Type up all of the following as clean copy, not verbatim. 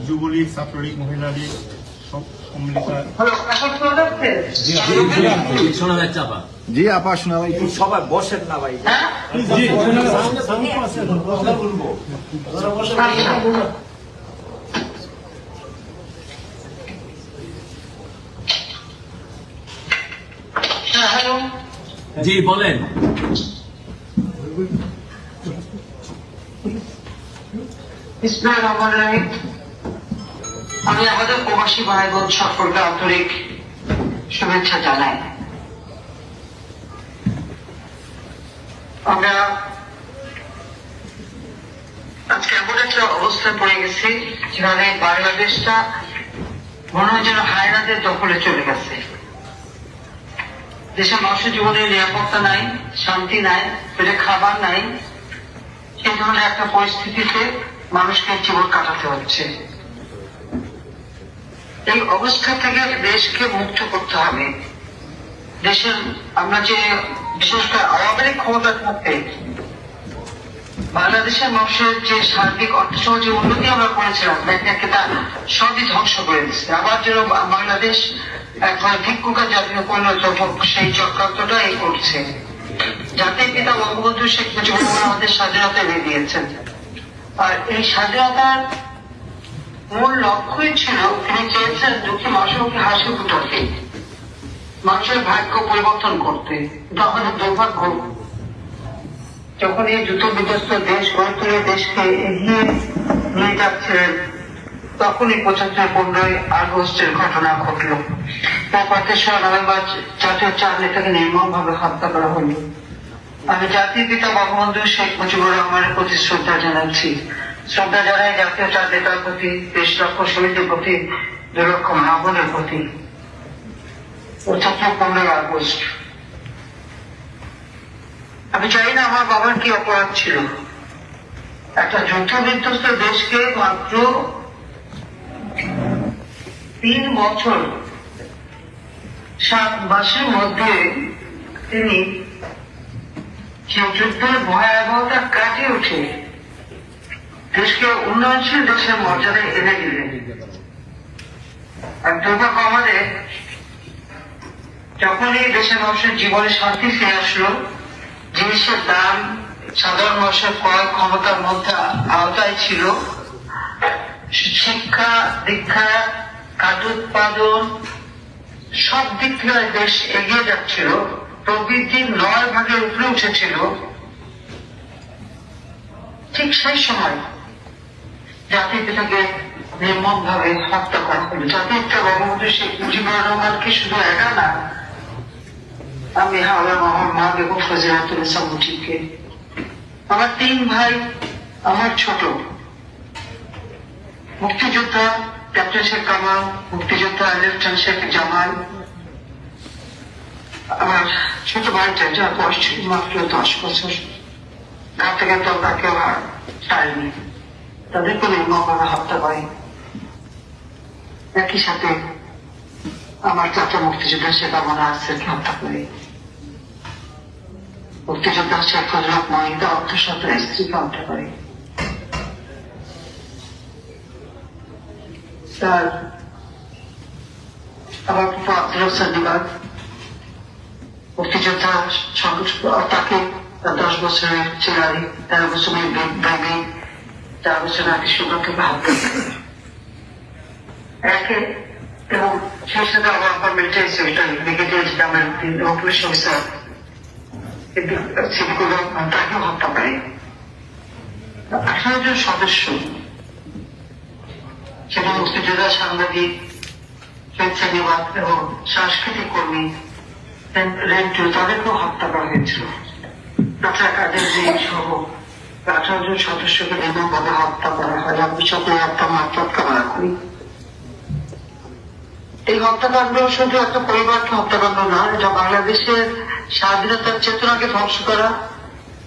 যুবলীগ, ছাত্রলীগ, মহিলা লীগ জি আপা শোনা ভাই, সবাই বসেন না ভাই। জি বলেন। আমি আমাদের প্রবাসী ভাই বোন সকলকে আন্তরিক শুভেচ্ছা জানাই। আমরা আজকে এমন একটা অবস্থায় পড়ে গেছি যেখানে বাংলাদেশটা মনে হয় যেন হায়নাদের দখলে চলে গেছে। দেশের মানুষের জীবনের নিরাপত্তা নাই, শান্তি নাই, পেটে খাবার নাই। এই ধরনের একটা পরিস্থিতিতে মানুষকে জীবন কাটাতে হচ্ছে। এই অবস্থা থেকে দেশকে মুক্ত করতে হবে। দেশের আমরা যে বিশেষ করে আওয়ামী লীগ ক্ষমতা থাকতে বাংলাদেশের মানুষের যে সার্বিক অর্থসহ যে উন্নতি আমরা করেছিলাম ব্যাংককে তা সবই ধ্বংস করে দিচ্ছে। আবার যেন বাংলাদেশ একবার ভিক্ষুকা জাতীয় পরিণত হোক সেই চক্রান্তটা এই করছে। জাতির পিতা বঙ্গবন্ধু শেখ মুজিবুর রহমান আমাদের স্বাধীনতা এনে দিয়েছেন, আর এই স্বাধীনতার মূল লক্ষ্যই ছিল তিনি চেয়েছেন দুঃখী মানুষকে হাসি ফুটাতে, মানুষের ভাগ্য পরিবর্তন করতে। তখন দুর্ভাগ্য যখন এই যুদ্ধ বিধ্বস্ত দেশ গড়ে তুলে দেশকে এগিয়ে নিয়ে যাচ্ছিলেন তখনই ৭৫-১৫ আগস্টের ঘটনা ঘটল। তারপর ৩রা নভেম্বর জাতীয় ৪ নেতাকে নির্মমভাবে হত্যা করা হল। আমি জাতির পিতা বঙ্গবন্ধু শেখ মুজিবুর রহমানের প্রতি শ্রদ্ধা জানাচ্ছি। শ্রদ্ধা জানাই জাতীয় ৪ নেতার প্রতি, ৩০ লক্ষ শহীদের প্রতি, ২ লক্ষ মা বোনের প্রতি। ১৫ আগস্ট আমি জানি না আমার বাবার কি অপরাধ ছিল। একটা যুদ্ধ বিধ্বস্ত দেশকে মাত্র ৩ বছর ৭ মাসের মধ্যে তিনি সেই যুদ্ধের ভয়াবহতা কাটিয়ে উঠে দেশকে উন্নয়নশীল দেশের মর্যাদায় এনে দিলেন। আর দুর্ভাগ্য আমাদের যখনই দেশের মানুষের জীবনে শান্তি ফিরে আসলো, জিনিসের দাম সাধারণ মানুষের ক্রয় ক্ষমতার মধ্যে আওতায় ছিল, শিক্ষা দীক্ষা খাদ্য উৎপাদন সব দিক থেকে দেশ এগিয়ে যাচ্ছিল, প্রবৃদ্ধি ৯ ভাগের উপরে উঠেছিল, ঠিক সেই সময় জাতির পিতাকে নির্মম ভাবে হত্যা করা হলো। জাতির পিতা বঙ্গবন্ধু শেখ মুজিবুর রহমানকে শুধু একা না, আমি আমার মা বেগম ফজিলাতুন্নেসা মুজিবকে, আমার ৩ ভাই, আমার ছোট মুক্তিযোদ্ধা ক্যাপ্টেন শেখ কামাল, মুক্তিযোদ্ধা লেফটেন্যান্ট শেখ জামাল, আমার ছোট ভাইটা যার বয়স ছিল মাত্র ১০ বছর, তার থেকে তো তাকে আমার ছাড়েনি, তাদেরকে নির্মমভাবে হত্যা করে। একই সাথে আমার চাচা মুক্তিযোদ্ধা শেখ আমনা আসেরকে হত্যা করে, মুক্তিযোদ্ধা শেখ ফজলত মহিন্দা অর্থসাথে স্ত্রীকে হত্যা করে। স্যার আমার ফুফা আব্দুল হোসেন নিবাদ মুক্তিযোদ্ধা তাকে 10 বছরের ছেলে, 13 বছরের বেবি, 4 বছরের আগে সুগারকে হত্যা করে একে। এবং সেই সাথে আমার মিলিটারি সেক্রেটারি ব্রিগেডিয়ার জেনারেল এবং পুলিশ অফিসার তাকেও হত্যা করে। 18 জন সদস্য, সেটা মুক্তিযোদ্ধা, সাংবাদিক, স্বেচ্ছাসেবক এবং সাংস্কৃতিক কর্মী, তাদেরকেও হত্যা করা হয়েছিল। ডক্টর কাদের সহ 18 জন সদস্যকে নির্মমভাবে হত্যা করা হয়। আমি সকলে হত্যা মাত্রাত কামনা করি। এই হত্যাকাণ্ড শুধু একটা পরিবারকে হত্যাকাণ্ড না, এটা বাংলাদেশের স্বাধীনতার চেতনাকে ধ্বংস করা,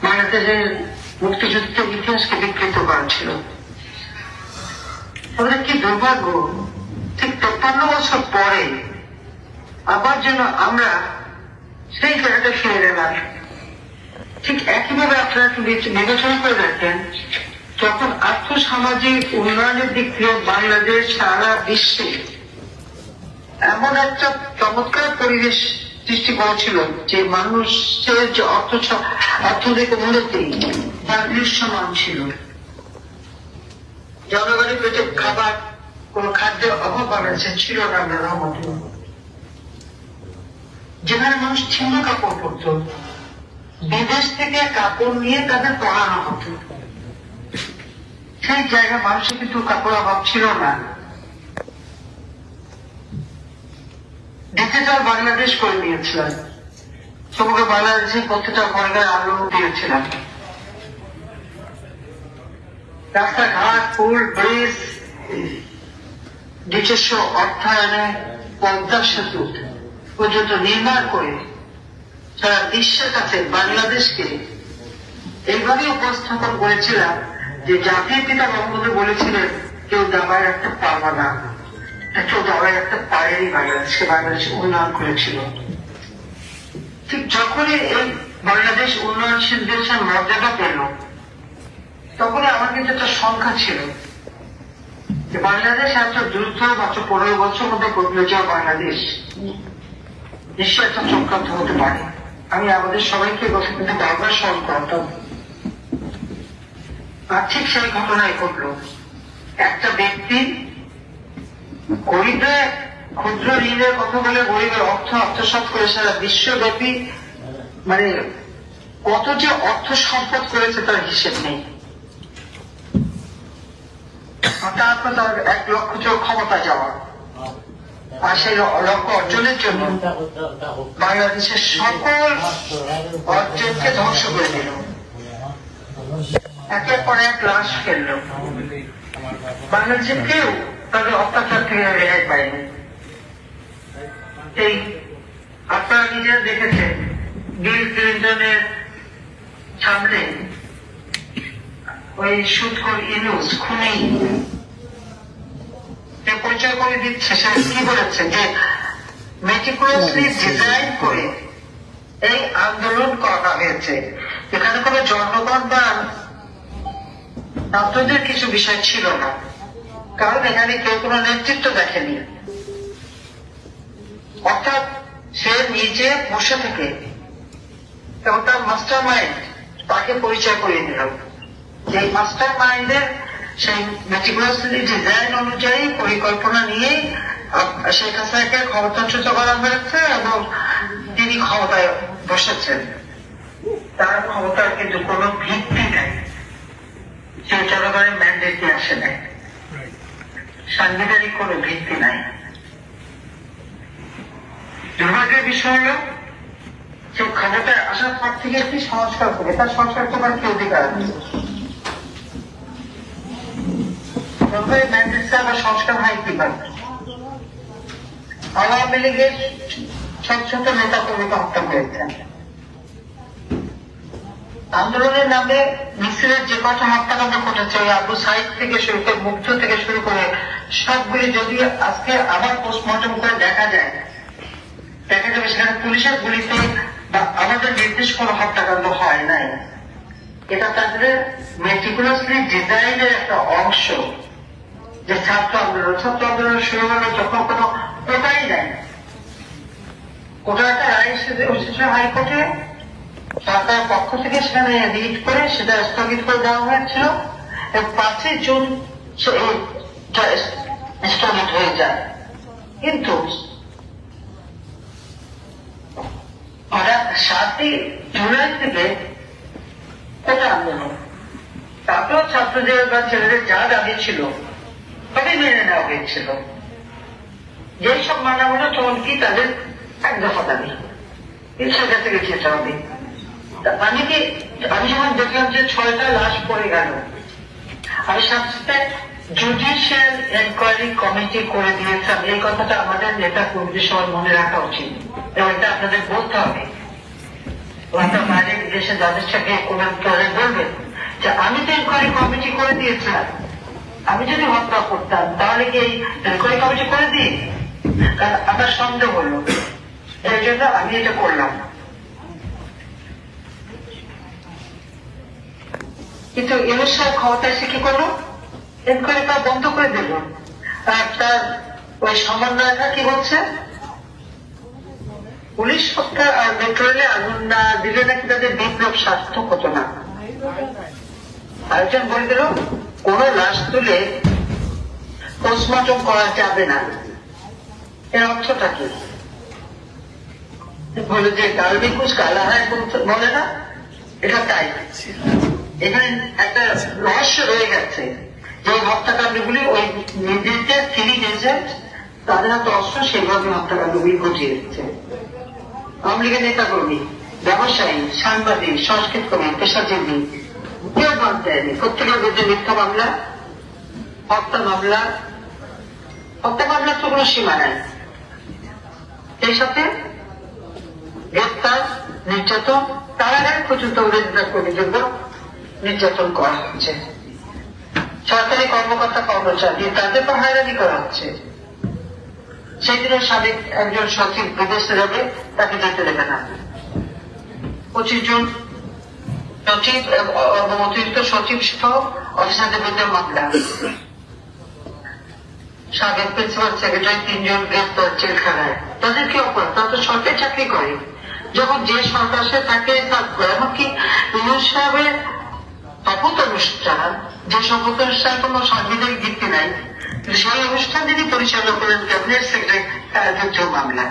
বাংলাদেশের মুক্তিযুদ্ধের ইতিহাসকে বিকৃত করা ছিল। আমাদের কি দুর্ভাগ্য, ঠিক 53 বছর পরে আবার যেন আমরা সেই জায়গাটা ফিরে গেলাম। ঠিক একইভাবে আপনারা একটু বিবেচনা করে দেখেন, তখন আর্থসামাজিক উন্নয়নের দিক থেকে বাংলাদেশ সারা বিশ্বে এমন একটা চমৎকার পরিবেশ সৃষ্টি করেছিল যে মানুষের যে অর্থনৈতিক উন্নতি তার দৃশ্যমান ছিল। জনগণের পেটে খাবার, কোন খাদ্যের অভাব বাংলাদেশে ছিল না আল্লাহর রহমতে। যেখানে মানুষ ছিন্ন কাপড় পরত, বিদেশ থেকে কাপড় নিয়ে তাদের পড়ানো হতো, সেই জায়গায় মানুষের কিন্তু কাপড় অভাব ছিল না। ডিজিটাল বাংলাদেশ করে নিয়েছিলেন, সমগ্র বাংলাদেশের প্রত্যেকটা ঘরে আলো দিয়েছিলেন। রাস্তাঘাট, পুল, ব্রিজ, নিজস্ব অর্থায়নে পদ্মা সেতু পর্যন্ত নির্মাণ করে সারা বিশ্বের কাছে বাংলাদেশকে এইভাবে উপস্থাপন করেছিলাম যে জাতির পিতা বঙ্গবন্ধু বলেছিলেন, কেউ দাবায় রাখতে পারবে না, কেউ দাবায় রাখতে পারেনি বাংলাদেশকে। বাংলাদেশ উন্নয়ন করেছিল। ঠিক যখনই এই বাংলাদেশ উন্নয়নশীল দেশের মর্যাদা পেল, তখনই আমার কিন্তু একটা সংখ্যা ছিল যে বাংলাদেশ এত দ্রুত মাত্র 15 বছর মধ্যে বদলে যাওয়া বাংলাদেশ নিশ্চয় একটা চক্রান্ত হতে পারে। আমি আমাদের সবাইকে কথা কিন্তু বারবার স্মরণ করতাম। আর ঠিক সেই ঘটনাই ঘটলো। একটা ব্যক্তি গরিবের ক্ষুদ্র ঋণের কথা বলে গরিবের অর্থ আত্মসাৎ করে সারা বিশ্বব্যাপী মানে কত যে অর্থ সম্পদ করেছে তার হিসেব নেই। তারপর তার 1 লক্ষ ক্ষমতা যাওয়া, আর সেই লক্ষ্য অর্জনের জন্য বাংলাদেশের সকল অর্জনকে ধ্বংস করে দিল, একের পর এক লাশ ফেলল। বাংলাদেশের কেউ তাদের অত্যাচার থেকে রেহাই পায়নি। এই আপনারা নিজেরা দেখেছেন, বিল ক্লিন্টনের সামনে ওই সুদখোর ইউনুস খুনি পরিচয় করে দিচ্ছে। সে কি বলেছে যে মেটিকুলাসলি ডিজাইন করে এই আন্দোলন করা হয়েছে, এখানে কোনো জনগণ বা ছাত্রদের কিছু বিষয় ছিল না, কারণ এখানে কেউ কোনো নেতৃত্ব দেখেনি। অর্থাৎ সে নিজে বসে থেকে এবং তার মাস্টার মাইন্ড তাকে পরিচয় করিয়ে দিল যে মাস্টার মাইন্ডের সেই মেটিকুলাসলি ডিজাইন অনুযায়ী পরিকল্পনা নিয়ে শেখ হাসিনাকে ক্ষমতাচ্যুত করা হয়েছে এবং তিনি ক্ষমতায় বসেছেন। তার ক্ষমতার কিন্তু কোনো ভিত্তি নেই, সে জনগণের ম্যান্ডেট দিয়ে আসে নাই, সাংবিধানিক কোনো ভিত্তি নাই। দুর্ভাগ্যের বিষয় হল সে ক্ষমতায় আসার পর থেকে একটি সংস্কার করে, তার সংস্কার করার কি অধিকার আছে? সংস্কার হয় কিভাবে? আওয়ামী লীগের ছোট ছোট নেতা কর্মীকে হত্যা করেছেন। আন্দোলনের নামে মিছিলের যে কটা হত্যাকাণ্ড ঘটেছে, আবু সাইদ থেকে শুরু করে, মুগ্ধ থেকে শুরু করে সবগুলি যদি আজকে আবার পোস্টমর্টম করে দেখা যাবে সেখানে পুলিশের গুলিতে বা আমাদের নির্দিষ্ট কোনো হত্যাকাণ্ড হয় নাই। এটা তাদের মেটিকুলাসলি ডিজাইনের একটা অংশ। যে ছাত্র আন্দোলন শুরু হলো যখন কোনো কোটাই নাই, কোটা একটা রায় এসেছে হাইকোর্টে, সরকারের পক্ষ থেকে সেখানে রিট করে সেটা স্থগিত করে দেওয়া হয়েছিল এবং 5 জুন স্থগিত হয়ে যায়। কিন্তু 7 জুলাই থেকে কোটা আন্দোলন, তারপর ছাত্রদের বা ছেলেদের যা দাবি ছিল সবই মেনে নেওয়া হয়েছিল। যেই সব মানা হলো তখন কি তাদের 1 দফা দাবি, এই সরকার থেকে যেতে হবে। আমি যখন দেখলাম যে 6টা লাশ পড়ে গেল, আমি সাথে জুডিশিয়াল এনকোয়ারি কমিটি করে দিয়েছিলাম। এই কথাটা আমাদের নেতা কর্মীদের সবার মনে রাখা উচিত এবং এটা আপনাদের বলতে হবে। আপনার বাইরের দেশে যাদের সাথে কোনো দলে বলবেন যে আমি তো এনকোয়ারি কমিটি করে দিয়েছিলাম, আমি যদি হত্যা করতাম তাহলে কি এই এনকোয়ারি কমিটি করে দিই? কারণ আমার সন্দেহ হলো, এই জন্য আমি এটা করলাম। কিন্তু ইউনূস সাহেব ক্ষমতা এসে কি করলো, এনকোয়ারি তা বন্ধ করে দিল। আর তার ওই সমন্বয়টা কি বলছে, পুলিশ হত্যা আর মেট্রো রেলে আগুন না দিলে নাকি তাদের বিপ্লব সার্থক হতো না। আরেকজন বলে দিল কোন লাশ তুলে পোস্টমর্টম করা যাবে না। এর অর্থটা কি? বলে যে গার্বি কুছ কালা হয় বলে না, এটা তাই। এখানে একটা রহস্য রয়ে গেছে যে হত্যাকাণ্ডগুলি ওই নির্দেশের 3 এজেন্ট তাদের হাতে অস্ত্র সেইভাবে হত্যাকাণ্ডগুলি ঘটিয়ে দিচ্ছে। আওয়ামী লীগের নেতা কর্মী, ব্যবসায়ী, সাংবাদিক, সংস্কৃত কর্মী, পেশাজীবী কেউ বাদ দেয়নি। প্রত্যেকের বিরুদ্ধে মিথ্যা মামলা, হত্যা মামলা, হত্যা মামলার তো কোনো সীমা নাই। সেই সাথে গ্রেপ্তার, নির্যাতন, কারাগার পর্যন্ত নেতা কর্মীদের নির্যাতন করা হচ্ছে। সরকারি কর্মকর্তা কর্মচারী তাদের তো হয়রানি করা হচ্ছে। সেদিনও সাবেক একজন সচিব বিদেশে যাবে, তাকে যেতে দেবে না। 25 জন সচিব এবং অতিরিক্ত সচিব সহ অফিসারদের বিরুদ্ধে মামলা। সাবেক প্রিন্সিপাল সেক্রেটারি 3 জন গ্রেপ্তার জেলখানায়। তাদের কি অপরাধ? তারা তো সরকারি চাকরি করে। যখন যে সরকার আসে তাকে এমনকি ইউনূস সাহেবের শপথ অনুষ্ঠান, যে শপথ অনুষ্ঠান কোন সাংবিধানিক ভিত্তি নাই, সেই অনুষ্ঠান যিনি পরিচালনা করেন ক্যাবিনেট সেক্রেটারি, তার বিরুদ্ধে মামলা।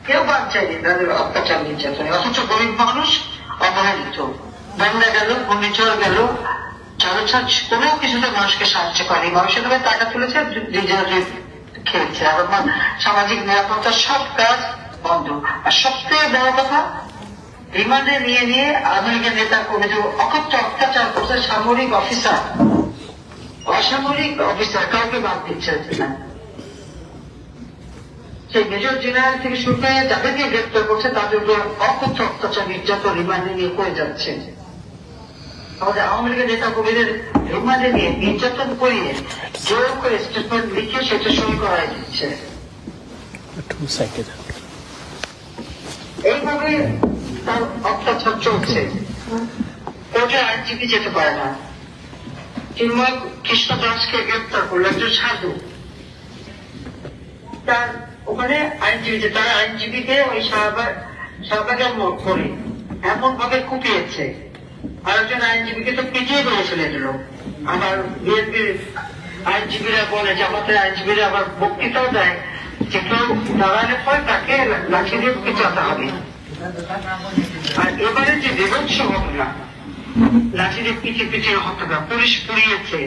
কেউ বাদ যায়নি তাদের অত্যাচার নির্যাতনে। অথচ গরিব মানুষ অবহেলিত। বন্যা গেল, ঘূর্ণিঝড় গেল, জলোচ্ছ্বাস কোনো কিছুতে মানুষকে সাহায্য করেনি। মানুষের ভাবে টাকা তুলেছে, খেয়েছে। আবার সামাজিক নিরাপত্তার সব কাজ বন্ধ। আর সবচেয়ে বড় কথা, রিমান্ডে নিয়ে আওয়ামী লীগের নেতা কর্মীদের অকথ্য অত্যাচার করছে সামরিক অফিসার, অসামরিক অফিসার, কাউকে বাদ দিচ্ছে না। সেই মেজর জেনারেল থেকে শুরু করে যাদেরকে গ্রেপ্তার করছে তাদের উপর অকথ্য অত্যাচার, নির্যাতন রিমান্ডে নিয়ে করে যাচ্ছে। আমাদের আওয়ামী লীগের নেতা কর্মীদের রিমান্ডে নিয়ে নির্যাতন করিয়ে জোর করে স্টেটমেন্ট লিখে সেটা সই করাই দিচ্ছে। এইভাবে তার অত্যাচার চলছে। কোর্টে আইনজীবী যেতে পারে না। চিন্ময় কৃষ্ণ দাসকে গ্রেপ্তার করলো, একজন সাধু। তার ওখানে আইনজীবী, তার আইনজীবীকে ওই শাহবাগের মোড় করে এমন ভাবে কুপিয়েছে। আর একজন আইনজীবীকে তো পিটিয়ে দিয়ে ফেলে দিল। আবার বিএনপির আইনজীবীরা বলে, জামাতের আইনজীবীরা আবার বক্তৃতাও দেয় যে কেউ দাঁড়ালে পরে তাকে লাঠি দিয়ে পিটাতে হবে। আর এবারে যে বিভৎস ঘটনা, লাঠি দিয়ে পিটিয়ে হত্যা, পুলিশ পুড়িয়েছে,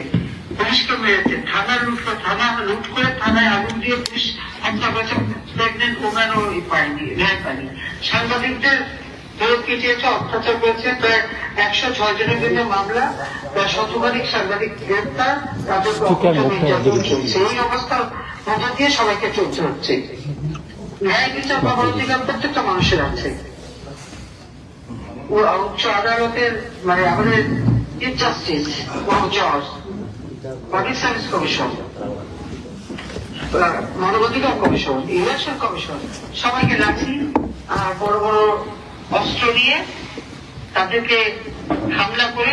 পুলিশকে মেরেছে, থানা লুট করে থানায় আগুন দিয়ে পুলিশ হত্যা করেছে। প্রেগনেন্ট ওম্যানও পায়নি, রেহাই পায়নি। সাংবাদিকদের পিটিয়েছে, অত্যাচার করেছে। প্রায় 106 জনের বিরুদ্ধে মামলা, প্রায় 100 সাংবাদিক গ্রেপ্তার, তাদের নির্যাতন চলছে। এই অবস্থার মধ্যে দিয়ে সবাইকে চলতে হচ্ছে। ন্যায় বিচার পাওয়ার অধিকার প্রত্যেকটা মানুষের আছে। উচ্চ আদালতের মানে আমাদের চিফ জাস্টিস, জজ, পাবলিক সার্ভিস কমিশন, মানবাধিকার কমিশন, ইলেকশন কমিশন, সবাইকে লাঠি আর বড় বড় অস্ত্র নিয়ে তাদেরকে হামলা করে,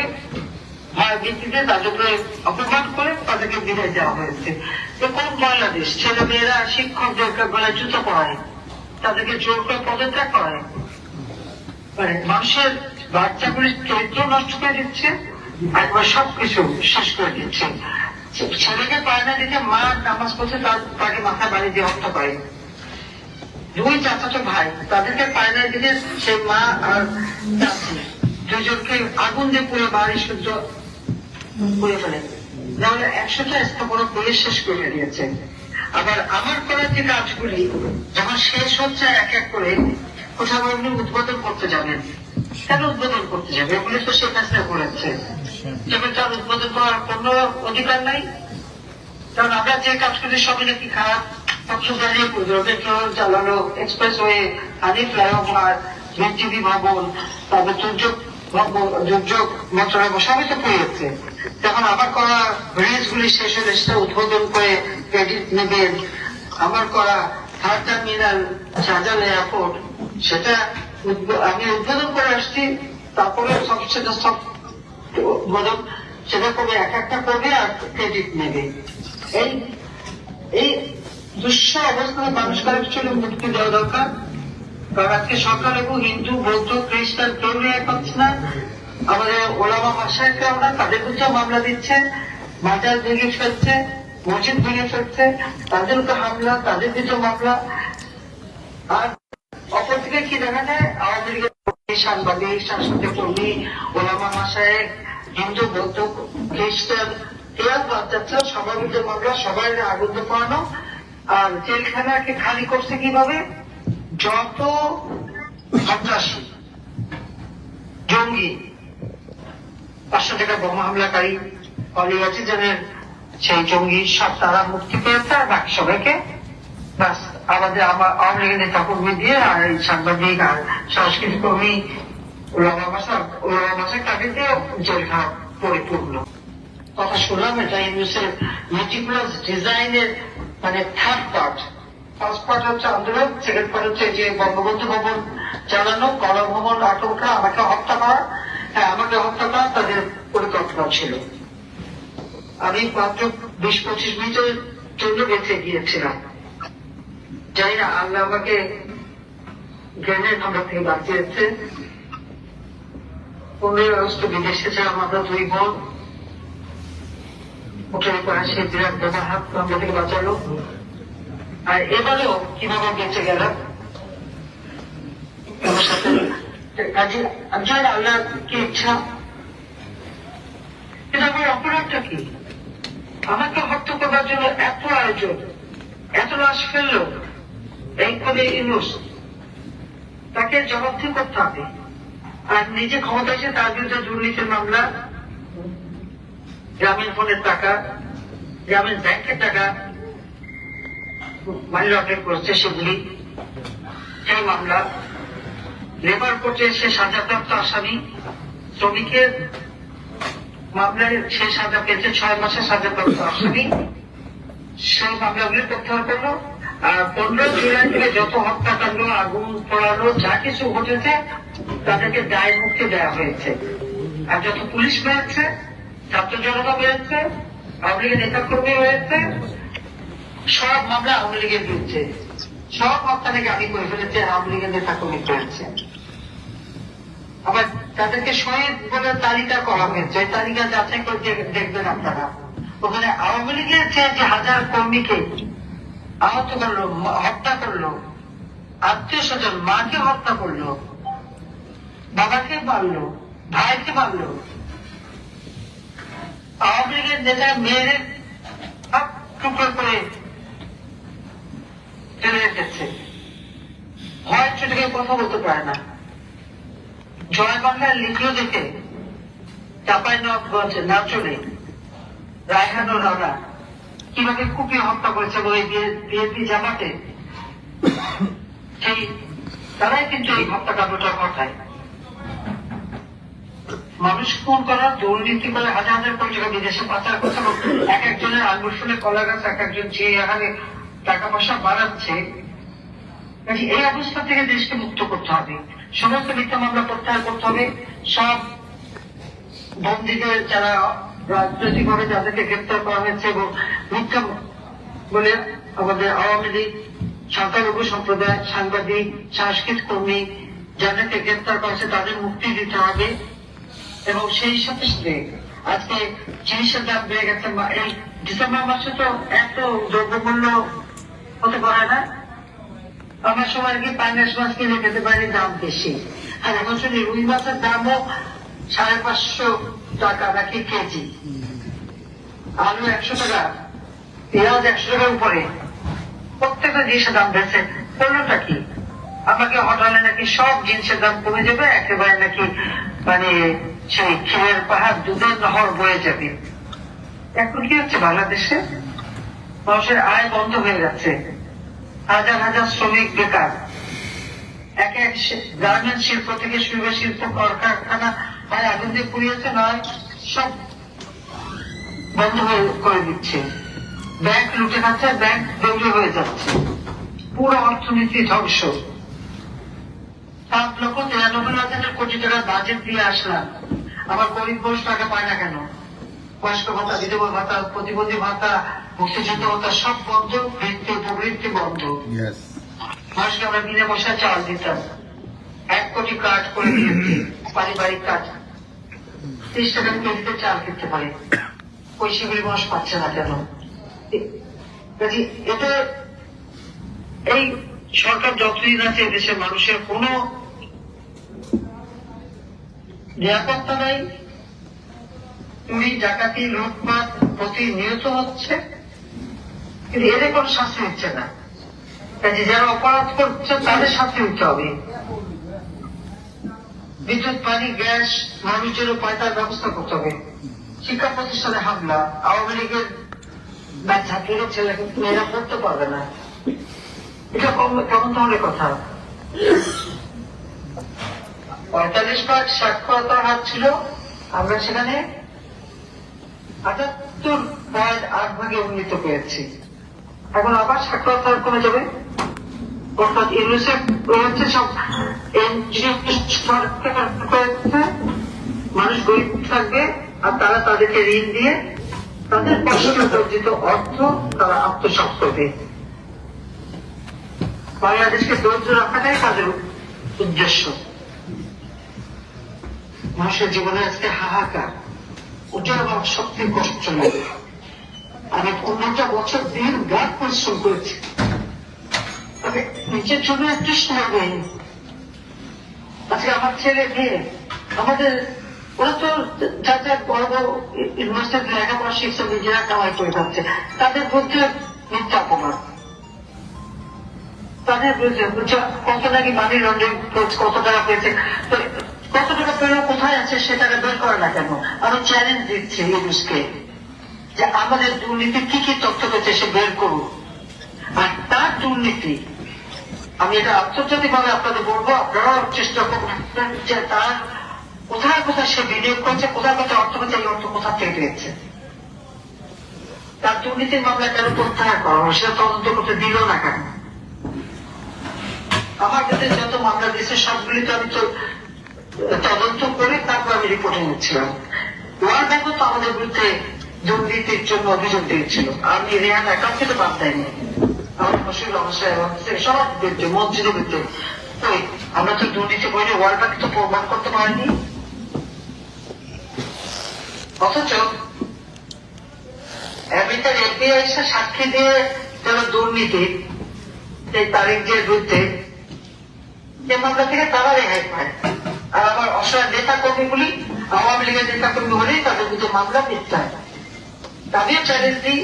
ভয় ভিত্তিতে তাদেরকে অপমান করে তাদেরকে বিদায় দেওয়া হয়েছে। কোন বাংলাদেশ ছেলে মেয়েরা শিক্ষকদেরকে গলায় জুতো পড়ায়, তাদেরকে জোর করে পদত্যাগ করায়, মানে মানুষের বাচ্চাগুলির চরিত্র নষ্ট করে দিচ্ছে, একবার সবকিছু শেষ করে দিচ্ছে। ছেলেকে পায়না দিতে মা নামাজ পড়ছে, তাকে মাথা বাড়ি দিয়ে হত্যা করে। 2 চাচাতো ভাই, তাদেরকে পায়না দিতে সেই মা আর চাচি 2জনকে আগুন দিয়ে পুরো বাড়ি সহ্য করে ফেলে। তাহলে 100টা স্থাপনা করে শেষ করে দিয়েছে। আবার আমার করার যে কাজগুলি যখন শেষ হচ্ছে এক এক করে, কোথাও আপনি উদ্বোধন করতে যাবেন, কেন উদ্বোধন করতে যাবে? এগুলি তো সে কাজটা করেছে, তবে তার উদ্বোধন করার কোন অধিকার নাই। কারণ আমরা যে কাজ করি সবই নাকি খারাপ। দাঁড়িয়ে পড়লো, মেট্রো চালানো, এক্সপ্রেসওয়ে, হানি ফ্লাইওভার, বিজিবি ভবন, তারপর দুর্যোগ মন্ত্রণালয় সবই তো পেয়েছে। তখন আমার করা ব্রিজ গুলি শেষ হলে সেটা উদ্বোধন করে ক্রেডিট নেবেন। আমার করা থার্ড টার্মিনাল, শাহজালাল এয়ারপোর্ট, সেটা আমি উদ্বোধন করে আসছি, তারপরে সেটা সব বরং সেটা করবে, এক একটা করবে আর ক্রেডিট নেবে। এই দুঃস্ব অবস্থায় মানুষকে অ্যাকচুয়ালি মুক্তি দেওয়া দরকার। কারণ আজকে সংখ্যালঘু হিন্দু, বৌদ্ধ, খ্রিস্টান কেউ রেহাই পাচ্ছে না। আমাদের ওলামা মাসায়েখরাও না, তাদের বিরুদ্ধে মামলা দিচ্ছে, মাজার ভেঙে ফেলছে, মসজিদ ভেঙে ফেলছে, তাদের উপর হামলা, তাদের বিরুদ্ধে মামলা। আর অপরদিকে কি দেখা যায়, আওয়ামী লীগের সাংবাদিক, সাংস্কৃতিক কর্মী, ওলামা মাসায়েখ, হিন্দু, বৌদ্ধ, খ্রিস্টান এরা বাদ যাচ্ছে, সবার বিরুদ্ধে মামলা, সবাই আগুন পোড়ানো। আর জেলখানাকে খালি করছে কিভাবে? যত সন্ত্রাসী, জঙ্গি, 500 টাকা বোমা হামলাকারী, অলিগাচিজনের সেই জঙ্গি সব তারা মুক্তি পেয়েছে, আর বাকি সবাইকে বাস আমাদের আওয়ামী লীগের নেতা কর্মী দিয়ে আর এই সাংবাদিক আর সংস্কৃতি কর্মী ওলামা ভাষা তাকে দিয়ে জেলখানা পরিপূর্ণ। কথা শুনলাম, এটা ইউনুসের মেটিকুলাস ডিজাইনের মানে থার্ড পার্ট। ফার্স্ট পার্ট হচ্ছে আন্দোলন, সেকেন্ড পার্ট হচ্ছে যে বঙ্গবন্ধু ভবন চালানো, গণভবন আটক করা, আমাকে হত্যা করা। হ্যাঁ, আমাকে হত্যা করা তাদের পরিকল্পনা ছিল। আমি মাত্র 20-25 মিনিটের জন্য বেঁচে গিয়েছিলাম। জানি না আল্লাহ আমাকে গ্রেনেড হামলা থেকে বাঁচিয়েছে। 15 আগস্ট বিদেশে ছিলাম আমরা 2 বোন, উঠে পড়া সেই বিরাট বোমা হাত হামলা থেকে বাঁচালো। আর এবারেও কিভাবে বেঁচে গেলাম আমার সাথে আল্লাহ কি ইচ্ছা। কিন্তু আমার অপরাধটা কি? আমাকে হত্যা করবার জন্য এত আয়োজন, এত লাশ ফেললো এই করে ইউনুস, তাকে জবাবদিহি করতে হবে। আর নিজে ক্ষমতা এসে তার বিরুদ্ধে দুর্নীতির মামলা, গ্রামীণ ফোনের টাকা, গ্রামীণ ব্যাংকের টাকা মানি লন্ডারিং করছে, সেগুলি সেই মামলা। লেবার কোর্টে সে সাজাপ্রাপ্ত আসামি, শ্রমিকের মামলায় সে সাজা পেয়েছে, 6 মাসের সাজাপ্রাপ্ত আসামি। সেই মামলাগুলি প্রত্যাহার করলো। আর 15 জুলাই থেকে যত হত্যাকাণ্ড, আগুন পোড়ানো, যা কিছু ঘটেছে তাদেরকে দায় মুক্তি দেওয়া হয়েছে। আর যত পুলিশ বেড়েছে, ছাত্র জনতা বেড়েছে, আওয়ামী লীগের নেতা কর্মী হয়েছে, সব মামলা আওয়ামী লীগের বিরুদ্ধে। সব হত্যা থেকে আমি করে ফেলেছি, আওয়ামী লীগের নেতা কর্মী করেছে। আবার তাদেরকে শহীদ বলে তালিকা করা হয়েছে, এই তালিকা যাচাই করে দেখবেন আপনারা। ওখানে আওয়ামী লীগের যে হাজার কর্মীকে আহত করলো, হত্যা করলো, আত্মীয় স্বজন, মাকে হত্যা করলো, বাবাকে মারলো, ভাইকে মারলো, আওয়ামী লীগের নেতা মেয়ের টুকরো করে ফেলে রেখেছে। ভয় ছুটে কথা বলতে পারে না। জয় বাংলার লিখলো দেখে চাপাই নবাবগঞ্জ না চলে রায়হান ও রানা কিভাবে কুপিয়ে হত্যা করেছে ওই বিএনপি জামাতে, সেই তারাই কিন্তু এই হত্যাকাণ্ডটা ঘটায়। মানুষ খুন করা, দুর্নীতি করে হাজার হাজার কোটি টাকা বিদেশে পাচার করছে, এক একজনের আঙ্গুর ফুলে কলা গাছ, এক একজন যে এখানে টাকা পয়সা বাড়াচ্ছে। এই অবস্থা থেকে দেশকে মুক্ত করতে হবে, সমস্ত মিথ্যা মামলা প্রত্যাহার করতে হবে। সব বন্দীদের যারা রাজনৈতিক ভাবে যাদেরকে গ্রেপ্তার করা হয়েছে এবং মিথ্যা বলে আমাদের আওয়ামী লীগ, সংখ্যালঘু সম্প্রদায়, সাংবাদিক, সাংস্কৃতিক কর্মী যাদেরকে গ্রেপ্তার করা হয়েছে তাদের মুক্তি দিতে হবে। এবং সেই সাথে সাথে আজকে জিনিসের দাম বেড়ে গেছে। এই ডিসেম্বর মাসে তো এত দ্রব্যমূল্য হতে পারে না। আমার সময় কি 5 মাস কিনে খেতে পারি, দাম বেশি। আর এখন শুনি রুই মাছের দামও 550 টাকা নাকি কেজি, আলু 100 টাকা, পেঁয়াজ 100 টাকার উপরে, প্রত্যেকটা জিনিসের দাম বেড়েছে। করলোটা কি? আমাকে হটালে নাকি সব জিনিসের দাম কমে যাবে, একেবারে নাকি মানে সেই ক্ষীরের পাহাড়, দুধের নহর বয়ে যাবে। এখন কি হচ্ছে বাংলাদেশে? মানুষের আয় বন্ধ হয়ে যাচ্ছে, হাজার হাজার শ্রমিক বেকার, এক এক গার্মেন্ট শিল্প থেকে শুরু শিল্প, কলকারখানা হয় আগুন দিয়ে পুড়িয়েছে, নয় সব বন্ধ করে দিচ্ছে। ব্যাংক লুটে খাচ্ছে, ব্যাংক দৌড়ে হয়ে যাচ্ছে, পুরো অর্থনীতি ধ্বংস। 7,93,000 কোটি টাকার বাজেট দিয়ে আসলাম, আমার গরিব মানুষ টাকা পায় না কেন? বয়স্ক ভাতা, বিধবা ভাতা, প্রতিবন্ধী ভাতা, মুক্তিযুদ্ধ ভাতা সব বন্ধ, বৃত্তি উপবৃত্তি বন্ধ। মানুষকে আমরা বিনা পয়সায় চাল দিতাম, 1 কোটি কার্ড করে দিয়েছি, পারিবারিক কার্ড, 30 টাকা কেজিতে চাল কিনতে পারে। ওই সেগুলি মানুষ পাচ্ছে না কেন? এটা এই সরকার যতদিন আছে দেশের মানুষের কোনো নিরাপত্তা নাই, চুরি ডাকাতি লুটপাট প্রতিনিয়ত হচ্ছে, কিন্তু এদের কোনো শাস্তি হচ্ছে না। কাজে যারা অপরাধ করছে তাদের শাস্তি হতে হবে। বিদ্যুৎ, পানি, গ্যাস মানুষের পায়তার ব্যবস্থা করতে হবে। শিক্ষা প্রতিষ্ঠানে হামলা, আওয়ামী লীগের ছাত্রীরা ছেলে মেয়েরা পড়তে পারবে না, এটা কেমন ধরনের কথা? 45% সাক্ষরতার হার ছিল, আমরা সেখানে 78.8 উন্নীত পেয়েছি। এখন আবার সাক্ষরতার কমে যাবে, অর্থাৎ ইউনিসেফ হচ্ছে সব মানুষ গরিব থাকবে আর তারা তাদেরকে ঋণ দিয়ে তাদের কষ্ট অর্জিত অর্থ তারা আত্মসাৎ করবে। বাংলাদেশকে দরিদ্র রাখাটাই তাদের উদ্দেশ্য। মানুষের জীবনে আজকে হাহাকার, ওটার আমার সবচেয়ে কষ্ট লাগে। আমি 15টা বছর দিন রাত পরিশ্রম করেছি, তবে নিজের জন্য একটু সময় নেই। আজকে আমার ছেলে মেয়ে আমাদের ওরা তো যা যা বড় বড় ইউনিভার্সিটি লেখাপড়া শিখছে, নিজেরা কামাই করে যাচ্ছে, তাদের বিরুদ্ধে মিথ্যা অপমান, তাদের বিরুদ্ধে কত নাকি মানি লন্ড্রিং কত টাকা পেয়েছে, কত টাকা পেলেও কোথায় আছে সে টাকা বের করে না কেন? আমি চ্যালেঞ্জ দিচ্ছি ইউনুসকে যে আমাদের দুর্নীতি কি কি তথ্য পেয়েছে সে বের করুন। আর তার দুর্নীতি আমি এটা আন্তর্জাতিক ভাবে আপনাদের বলবো, আপনারাও চেষ্টা করবেন যে তার কোথায় কোথায় সে বিনিয়োগ করেছে, কোথায় কোথায় অর্থ পেয়েছে, এই অর্থ কোথা থেকে পেয়েছে। তার দুর্নীতির মামলা কেন প্রত্যাহার করা হলো, সেটা তদন্ত করতে দিল না কেন? আমার কাছে যত মামলা দিয়েছে সবগুলি তো আমি তো তদন্ত করে তারপর আমি রিপোর্টে নিচ্ছিলাম। ওয়ার্ল্ড ব্যাংকও তো আমাদের বিরুদ্ধে দুর্নীতির জন্য অভিযোগ দিয়েছিল, আমি রেহান অ্যাকাউন্ট থেকে বাদ দেয়নি, আমার ফসল অবস্থায় সবার বিরুদ্ধে, মসজিদের বিরুদ্ধে। আমরা তো দুর্নীতি করিনি, ওয়ার্ল্ড ব্যাংক তো প্রমাণ করতে পারিনি। অথচ আমেরিকার এফবিআই এসে সাক্ষী দিয়ে যারা দুর্নীতি সেই তারিখের বিরুদ্ধে যে মামলা থেকে তারা রেহাই পায়, আর আমার অসহায় নেতা কর্মীগুলি আওয়ামী লীগের নেতা কর্মী হলেই তাদের বিরুদ্ধে মামলা মিথ্যা। আমিও চ্যালেঞ্জ দিই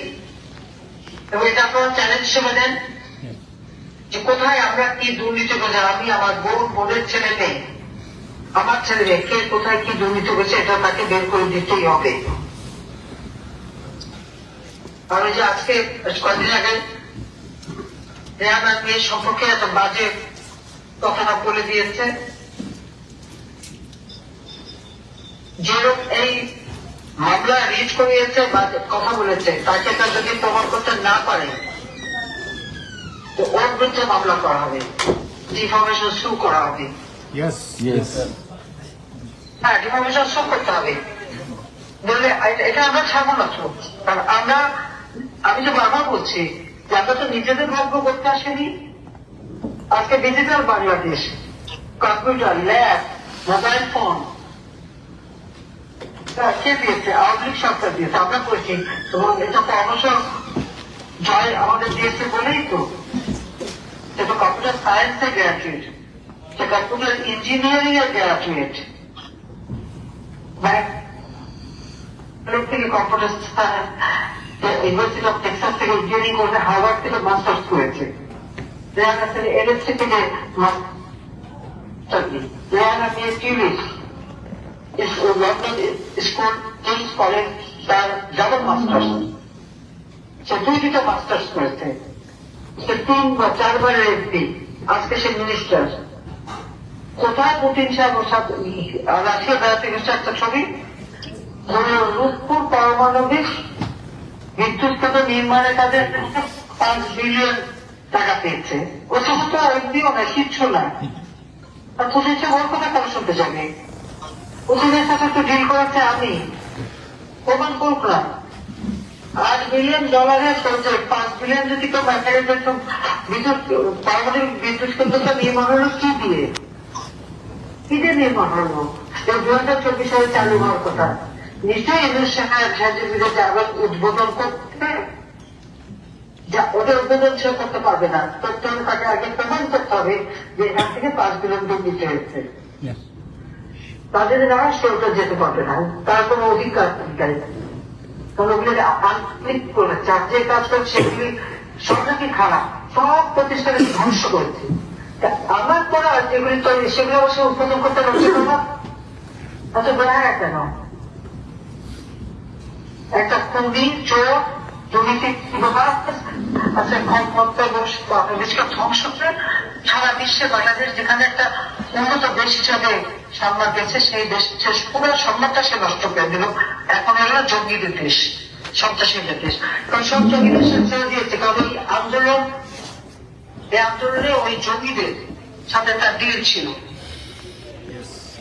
এবং এটা আপনারা চ্যালেঞ্জ হিসেবে নেন যে কোথায় আমরা কি দুর্নীতি করেছি। আমি আমার বোনের ছেলে মেয়ে, আমার ছেলে মেয়ে কে কোথায় কি দুর্নীতি করেছে এটা তাকে বের করে দিতেই হবে। আর ওই যে আজকে কয়েকদিন আগে রেহান আর মেয়ের সম্পর্কে একটা বাজে কথাটা বলে দিয়েছে, যে লোক এই মামলা রিট করিয়েছে বা কথা বলেছে তাকে তার যদি প্রমাণ করতে না পারে তো ওর বিরুদ্ধে মামলা করা হবে, ডিফামেশন সু করা হবে। হ্যাঁ, ডিফামেশন সু করতে হবে, বললে এটা আমরা ছাড়বো না তো। কারণ আমি তো বারবার বলছি যে আমরা তো নিজেদের ভাগ্য করতে আসেনি। আজকে digital Bangladesh, computer, lab, mobile phone কে দিয়েছে? আওয়ামী লীগ সরকার দিয়েছে, আমরা করছি। এবং এটা পরামর্শ জয় আমাদের দিয়েছে বলেই তো এটা কম্পিউটার সায়েন্সে গ্র্যাজুয়েট, সে কম্পিউটার ইঞ্জিনিয়ারিং এর গ্র্যাজুয়েট, থেকে কম্পিউটার ইউনিভার্সিটি অফ টেক্সাস থেকে ইঞ্জিনিয়ারিং করে হার্ভার্ড থেকে মাস্টার্স করেছে, এলএসসি থেকে লন্ডন স্কুল কিংস কলেজ তার ডাবল মাস্টার্স, সে 2টা মাস্টার্স করেছে, সে 3 বা 4 বারের এমপি, আজকে সে মিনিস্টার। কোথায় পুতিন সাহেব রাশিয়া বেড়াতে গেছে একটা ছবি, রূপপুর পারমাণবিক বিদ্যুৎ কেন্দ্র নির্মাণে তাদের 5 বিলিয়ন টাকা পেয়েছে। ও সমস্ত এমপিও না, কিচ্ছু না। আর পুতিন সাহেব ওর কথা কেন শুনতে যাবে? ওখানের সাথে তো ডিল করেছে আমি, প্রমাণ করুক না। $8 বিলিয়ন প্রজেক্ট, $5 বিলিয়ন যদি কেউ ব্যাটারি পারমাণবিক বিদ্যুৎ কেন্দ্রটা নির্মাণ হলো কি দিয়ে? কি দিয়ে নির্মাণ হলো? 2024 সালে চালু হওয়ার কথা। নিশ্চয়ই এদের সাহায্যের বিরুদ্ধে আবার উদ্বোধন করতে, ওদের উদ্বোধন সে করতে পারবে না। করতে হলে তাকে আগে প্রমাণ করতে হবে যে এখান থেকে $5 বিলিয়ন দুর্নীতি হয়েছে। তাদের দ্বারা সেটা যেতে পারবে না, তার কোনো অধিকার নেই। কারণ ওগুলো আন্তরিক করে যে কাজ করছে সেগুলি সব নাকি খারাপ, সব প্রতিষ্ঠানকে ধ্বংস করেছে। আমার করা যেগুলি তৈরি সেগুলো অবশ্য উদ্বোধন করতে পারছে না। অত বেড়া কেন? একটা খুবই চোর দুর্নীতি ধ্বংস করে সারা বিশ্বে বাংলাদেশ যেখানে একটা উন্নত দেশ হিসাবে সম্মান পেয়েছে, সেই দেশের পুরো সম্মানটা সে নষ্ট করে দিল। এখন হলো জঙ্গিদের দেশ, সন্ত্রাসীদের দেশ। কারণ সব জঙ্গিদের সে ছেড়ে দিয়েছে, কারণ এই আন্দোলনে ওই জঙ্গিদের সাথে তার ডিল ছিল।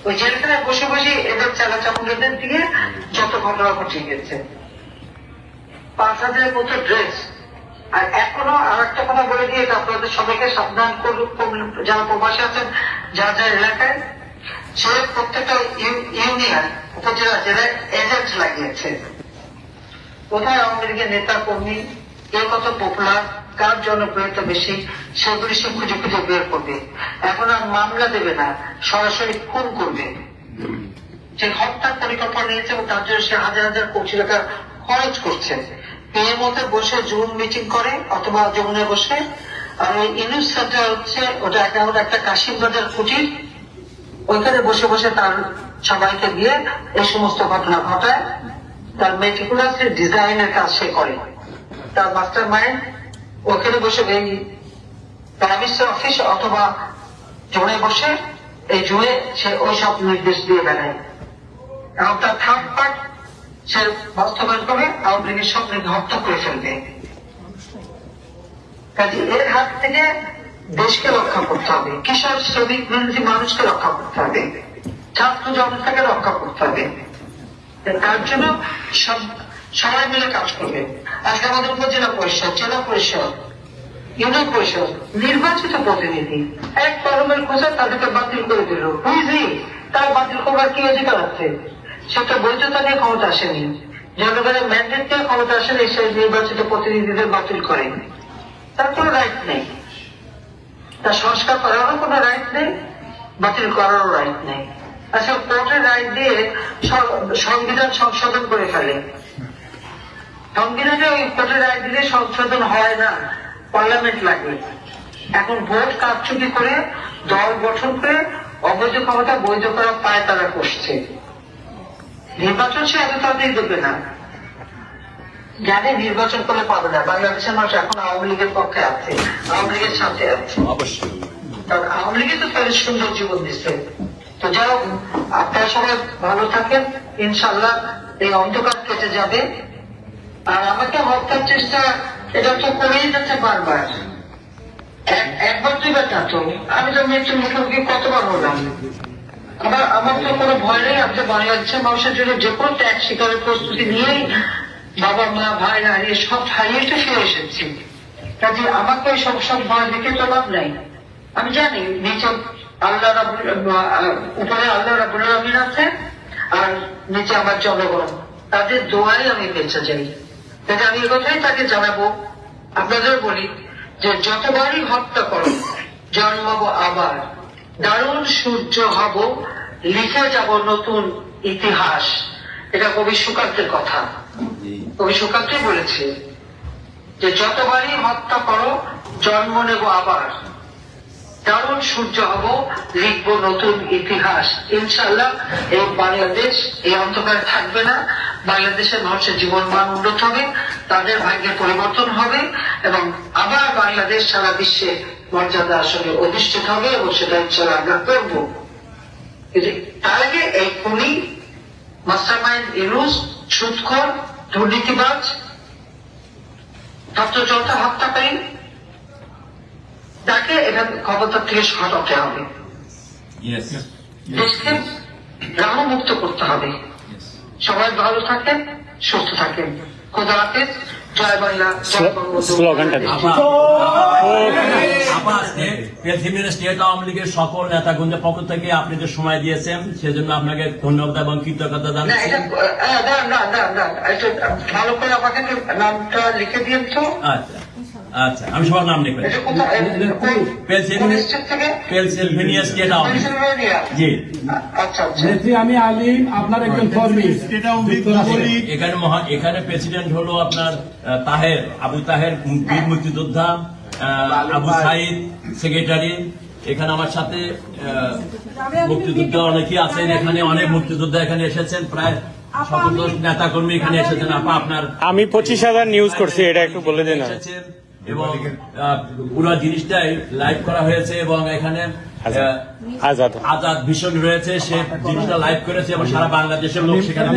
ওই জেলখানায় বসে বসে এদের চালাচামুন্ডাদের দিকে যত ঘটনা ঘটে গেছে, 5,000 মতো ড্রেস। আর এখনো আর একটা কথা বলে দিয়ে আপনাদের সবাইকে সাবধান করুন, যারা প্রবাসী আছেন যার যার এলাকায়, সে প্রত্যেকটা ইউনিয়ন উপজেলা জেলায় এজেন্ট লাগিয়েছে। কোথায় আওয়ামী লীগের নেতা কর্মী, কে কত পপুলার, কার জনপ্রিয়তা বেশি, সেগুলি সে খুঁজে খুঁজে বের করবে। এখন আর মামলা দেবে না, সরাসরি খুন করবে। যে হত্যার পরিকল্পনা নিয়েছে এবং তার জন্য সে হাজার হাজার কোটি টাকা খরচ করছে। পিএমওতে বসে জুম মিটিং করে অথবা যমুনায় বসে, আর ওই ইউনুস সেন্টার হচ্ছে ওটা একটা কাশিম বাজার কুটির, ওইখানে বসে বসে তার সবাইকে দিয়ে এই সমস্ত ঘটনা ঘটায়। তার মেটিকুলাস ডিজাইনের কাজ সে করে। তার মাস্টার মাইন্ড ওখানে বসে এই প্রাইম মিনিস্টার অফিস অথবা জোনে বসে এই জুয়ে সে ওই সব নির্দেশ দিয়ে বেড়ায়। এবং তার থার্ড পার্ট সে বাস্তবায়ন করে আওয়ামী লীগের সব হত্যা করে ফেলবে। কাজে এর হাত থেকে দেশকে রক্ষা করতে হবে, কৃষক শ্রমিক মেহনতি মানুষকে রক্ষা করতে হবে, ছাত্র জনতাকে রক্ষা করতে হবে। তার জন্য সবাই মিলে কাজ করবে। আজকে আমাদের উপজেলা পরিষদ, জেলা পরিষদ, ইউনিয়ন পরিষদ নির্বাচিত প্রতিনিধি এক কলমের খোঁজা তাদেরকে বাতিল করে দিল। বুঝলি তার বাতিল করবার কি অধিকার আছে? সেটা বৈধতা নিয়ে ক্ষমতা আসেনি, জনগণের ম্যান্ডেট নিয়ে ক্ষমতা আসেনি, সেই নির্বাচিত প্রতিনিধিদের বাতিল করে। তার কোনো রাইট নেই, তার সংস্কার করারও কোনো রাইট নেই, বাতিল করারও রাইট নেই। আচ্ছা, কোর্টের রাইট দিয়ে সংবিধান সংশোধন করে ফেলে। সংবিধানে ওই কোর্টের রাইট দিলে সংশোধন হয় না, পার্লামেন্ট লাগবে। এখন ভোট কারচুপি করে দল গঠন করে অবৈধ ক্ষমতা বৈধ করা পায় তারা করছে। নির্বাচন সে এত তাড়াতাড়ি দেবে না, জানে নির্বাচন করলে পাবে না। বাংলাদেশের মানুষ এখন আওয়ামী লীগের পক্ষে আছে, আওয়ামী লীগের সাথে আছে। কারণ আওয়ামী লীগে তো তাদের সুন্দর জীবন দিচ্ছে। তো যাই হোক, আপনারা সবাই ভালো থাকেন, ইনশাল্লাহ এই অন্ধকার কেটে যাবে। আর আমাকে হত্যার চেষ্টা এটা তো করেই যাচ্ছে বারবার, একবার দুইবার না তো, আমি তো মৃত্যুর মুখোমুখি কতবার হলাম। আমার তো কোনো ভয় নেই। আমি তো বাংলাদেশের মানুষের জন্য যে কোনো ত্যাগ স্বীকারের প্রস্তুতি নিয়েই বাবা মা ভাই হারিয়ে সব হারিয়ে তো ফিরে এসেছি। কাজে আমাকে সব ভয় দেখে তো লাভ নাই। আমি জানি নিচে আল্লাহ উপরে আল্লাহ রাব্বুল আলামিন আছে, আর নিচে আমার জনগণ, তাদের দোয়াই আমি বেঁচে যাই। তাই আমি কথাই তাকে জানাবো, আপনাদের বলি যে যতবারই হত্যা করো জন্মাবো আবার, দারুণ সূর্য হব, লিখে যাব নতুন ইতিহাস। এটা কবি সুকান্তের কথা। কবি সুকান্ত বলেছে যে যতবারই হত্যা করো জন্ম নেব আবার, দারুণ সূর্য হব, লিখব নতুন ইতিহাস। ইনশাল্লাহ এই বাংলাদেশ এই অন্ধকারে থাকবে না। বাংলাদেশের মানুষের জীবন মান উন্নত হবে, তাদের ভাগ্যের পরিবর্তন হবে এবং আবার বাংলাদেশ সারা বিশ্বে মর্যাদা আসলে অধিষ্ঠিত হবে এবং সেটা ইনশাল্লাহ আমরা করবো। তার আগে এই খুনি মাস্টারমাইন্ড ইউনুস, সুদখোর, দুর্নীতিবাজ, ছাত্র জনতা হত্যাকারী, তাকে এটা ক্ষমতা থেকে সরাতে হবে। দেশকে রাহমুক্ত করতে হবে। সবাই ভালো থাকেন, সুস্থ থাকেন। খোদা হাফেজ। জয় বাংলা, জয় বঙ্গবন্ধু। স্টেট আওয়ামী লীগের সকল নেতাগণদের পক্ষ থেকে আপনি যে সময় দিয়েছেন সেজন্য আপনাকে ধন্যবাদ এবং কৃতজ্ঞতা জানাচ্ছি। ভালো করে আমাকে নামটা লিখে দিন তো। আচ্ছা আচ্ছা, আমি সবার নাম লিখবেন। Pennsylvania state Awami League. জি আচ্ছা আচ্ছা। আমি আলিম, আপনার একজন কর্মী। এখানে প্রেসিডেন্ট হলো আপনার তাহের, আবু তাহের, বীর মুক্তিযোদ্ধা, আবু সাইদ সেক্রেটারি। এখানে আমার সাথে মুক্তিযোদ্ধা অনেকেই আছেন, এখানে অনেক মুক্তিযোদ্ধা এখানে এসেছেন, প্রায় সকল নেতা কর্মী এখানে এসেছেন। আপনার আমি 25,000 নিউজ করছি, এটা একটু বলে দিন। এসেছেন এবং পুরো জিনিসটাই লাইভ করা হয়েছে এবং এখানে আজাদ ভীষণ রয়েছে, সে জিনিসটা লাইভ করেছে এবং সারা বাংলাদেশের লোক সেখানে